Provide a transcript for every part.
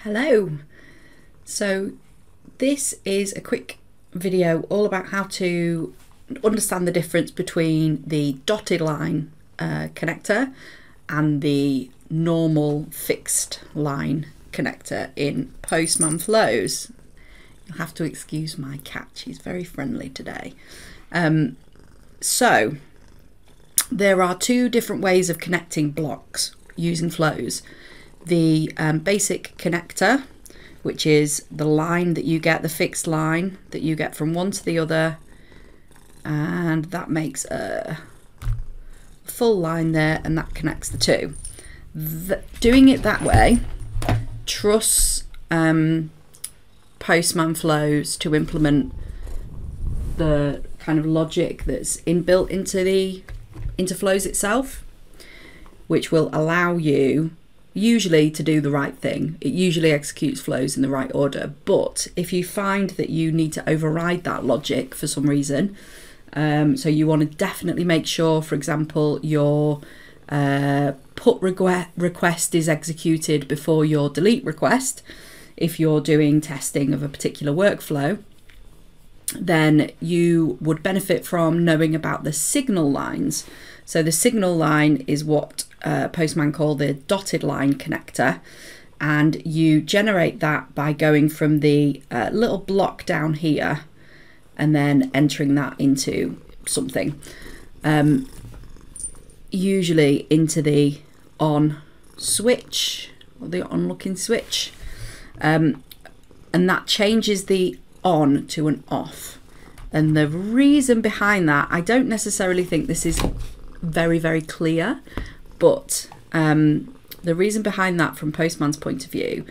Hello. So this is a quick video all about how to understand the difference between the dotted line connector and the normal fixed line connector in Postman flows. You'll have to excuse my cat, she's very friendly today. So there are two different ways of connecting blocks using flows. The basic connector, which is the line that you get, the fixed line that you get from one to the other, and that makes a full line there, and that connects the two. Doing it that way trusts Postman flows to implement the kind of logic that's inbuilt into flows itself, which will allow you usually to do the right thing. It usually executes flows in the right order, but if you find that you need to override that logic for some reason, so you want to definitely make sure, for example, your put request is executed before your delete request, if you're doing testing of a particular workflow, then you would benefit from knowing about the signal lines. So the signal line is what Postman call the dotted line connector, and you generate that by going from the little block down here and then entering that into something, usually into the on switch or the on looking switch, and that changes the on to an off. And the reason behind that, I don't necessarily think this is very clear, but the reason behind that from Postman's point of view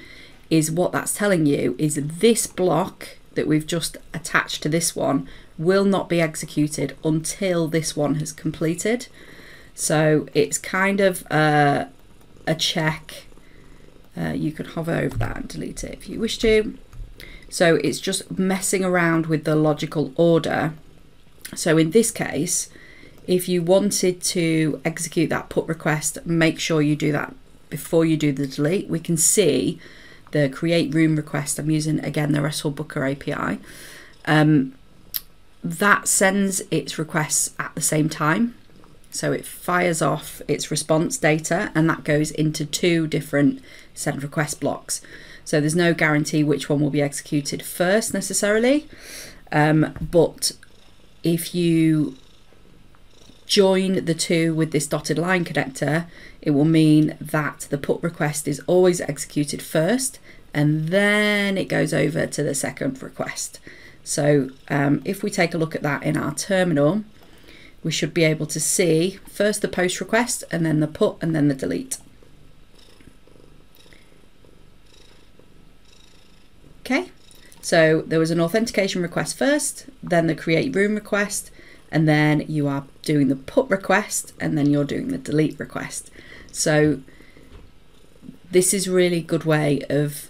is what that's telling you is this block that we've just attached to this one will not be executed until this one has completed. So it's kind of a check. You could hover over that and delete it if you wish to. So it's just messing around with the logical order. So in this case, if you wanted to execute that put request, make sure you do that before you do the delete. We can see the create room request. I'm using, again, the RESTful Booker API. That sends its requests at the same time. So it fires off its response data, and that goes into two different send request blocks. So there's no guarantee which one will be executed first necessarily, but if you join the two with this dotted line connector, it will mean that the put request is always executed first, and then it goes over to the second request. So if we take a look at that in our terminal, we should be able to see first the post request, and then the put, and then the delete. Okay, so there was an authentication request first, then the create room request, and then you are doing the put request, and then you're doing the delete request. So this is really good way of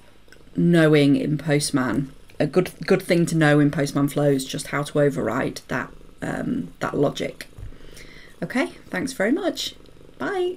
knowing in Postman, a good thing to know in Postman flows, just how to override that that logic. Okay, thanks very much. Bye.